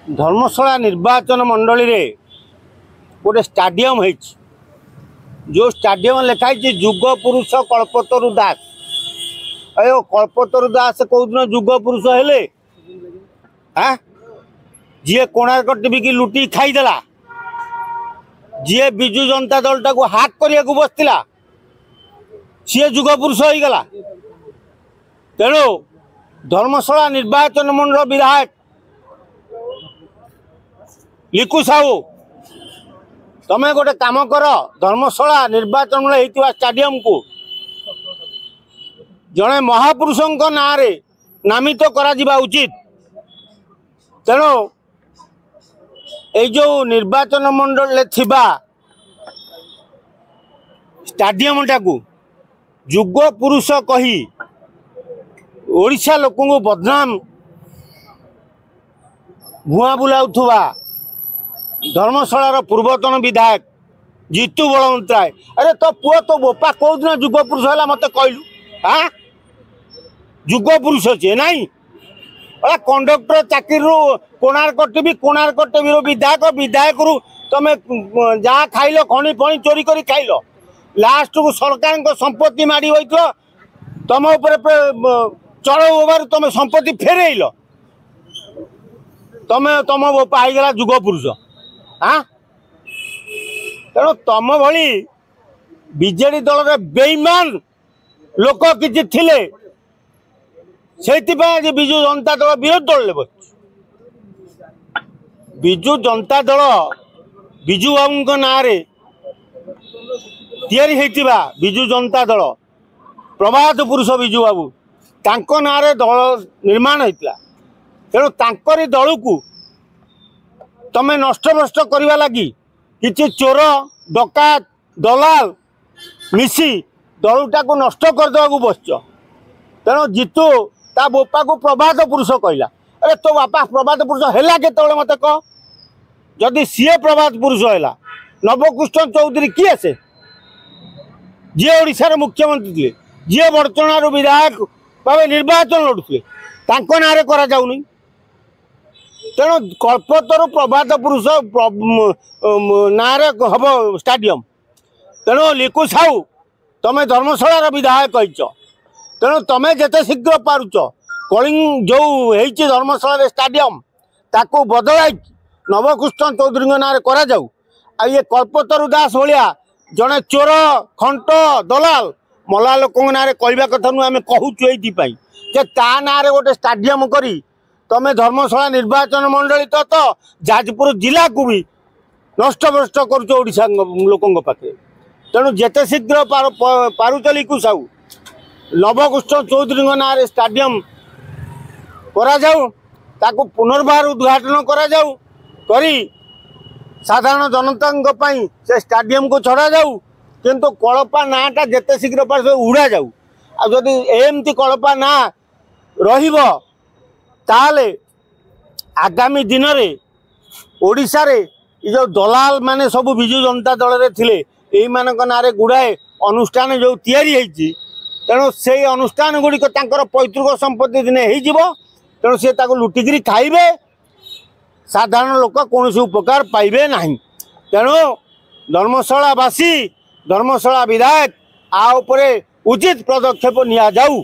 धर्मशाला निर्वाचन मंडली रे गोटे स्टाडियम है जो स्टाडियम लिखाई जुग पुरुष कल्पतरु दास। अयो कल्पतरु दास कौदिन जुग पुरुष हेले जी कोणार्क टीवी की लुटी खाईदेला, जी बिजु जनता दल टाक हाक करने को बसला सी जुग पुरुष हो गला। तेणु धर्मशाला निर्वाचन मंडल विधायक लिकु साहू तमें गोटे काम कर, धर्मशाला निर्वाचन होता स्टाडियम को जड़े महापुरुषों ना रे नामित करा उचित। तेणु जो निर्वाचन मंडल स्टाडियम टाकू जुग पुरुष कही ओडिशा लोक बदनाम भुआ बुलाउथुवा धर्मशाला पूर्वतन विधायक जीतू बलवंतराय। अरे तो पुओ तो बोपा कौ दिन जुग पुरुष है मत कहलु? हाँ जुग पुरुष चे नाई कंडक्टर चाकरी कोणार्क टीवी विधायक विधायक रू तमें जहाँ खाइल खणी फणी चोरी कर खाइल लास्ट को सरकार संपत्ति माड़ी होइतो तुम चढ़ तुम संपत्ति फेरइल तुम तुम बोपा होगला जुग पुरुष। हाँ तेणु तुम भली बीजेडी दल बेईमान लोक किसी थिले से बिजु जनता दल विरोध दल बस बिजु जनता दल बिजु बाबू ना बिजु जनता दल प्रभात पुरुष बिजु बाबू तांको ना दल निर्माण होता। तेणु तांकरी दल को तमें नष्ट भ्रष्ट करने लगी किसी चोर डकात दलाल मिसी दलटा को नष्ट करदे बसच। तेणु जीतू ता बोपा को प्रभात पुरुष कहला। अरे तो बापा प्रभात पुरुष है केत मत कह जदि सी प्रभात पुरुष है नवकृष्ण चौधरी किए से जी ओडिशार मुख्यमंत्री थे जी बड़चणार विधायक भाव निर्वाचन लड़ुते ना करा जाउनी। तेणु कल्पतरु प्रभात पुरुष ना हम स्टाडियम। तेणु लिकु साहू तमें धर्मशाला विधायक कहीच। तेणु तमें जिते शीघ्र पारुच कलिंग जो होती धर्मशाला स्टाडियम ताकू बदलाई नवकृष्ण चौधरी ना करा जाऊ। ये कल्पतरु दास भाया जड़े चोर खंट दलाल मला लोक ना कहवा कथा नु आम कहूँ ये ता ना गोटे स्टाडियम करी तमें धर्मशाला निर्वाचन मंडली तो जाजपुर जिला को भी नष्ट भ्रष्ट करोडिशा लोकों पाखे। तेणु जिते शीघ्र पारुच लिकु साहू नवकृष्ण चौधरी ना स्टाडियम करा जाऊ ताकू पुनर्बार उद्घाटन करा जाऊ करी साधारण जनता से स्टाडियम को छड़ा जाऊ किंतु कलपा नाटा जिते शीघ्र पार उड़ा जाऊ। आदि एमती कलपा ना रहिबो ताले आगामी दिन में ओडिशा रे जो दलाल माने सब बिजु जनता दल रे थिले एई मानक नारे गुड़ाए अनुष्ठान जो तैयारी होती। तेणु से अनुष्ठान गुड़िक पैतृक संपत्ति दिने हो तेणु सी लुटिकी खाइबे साधारण लोक कौन उपकार पाइबे नहीं। तेणु धर्मशालावासी धर्मशाला विधायक आ उपरे उचित पदक्षेप निया जाऊ।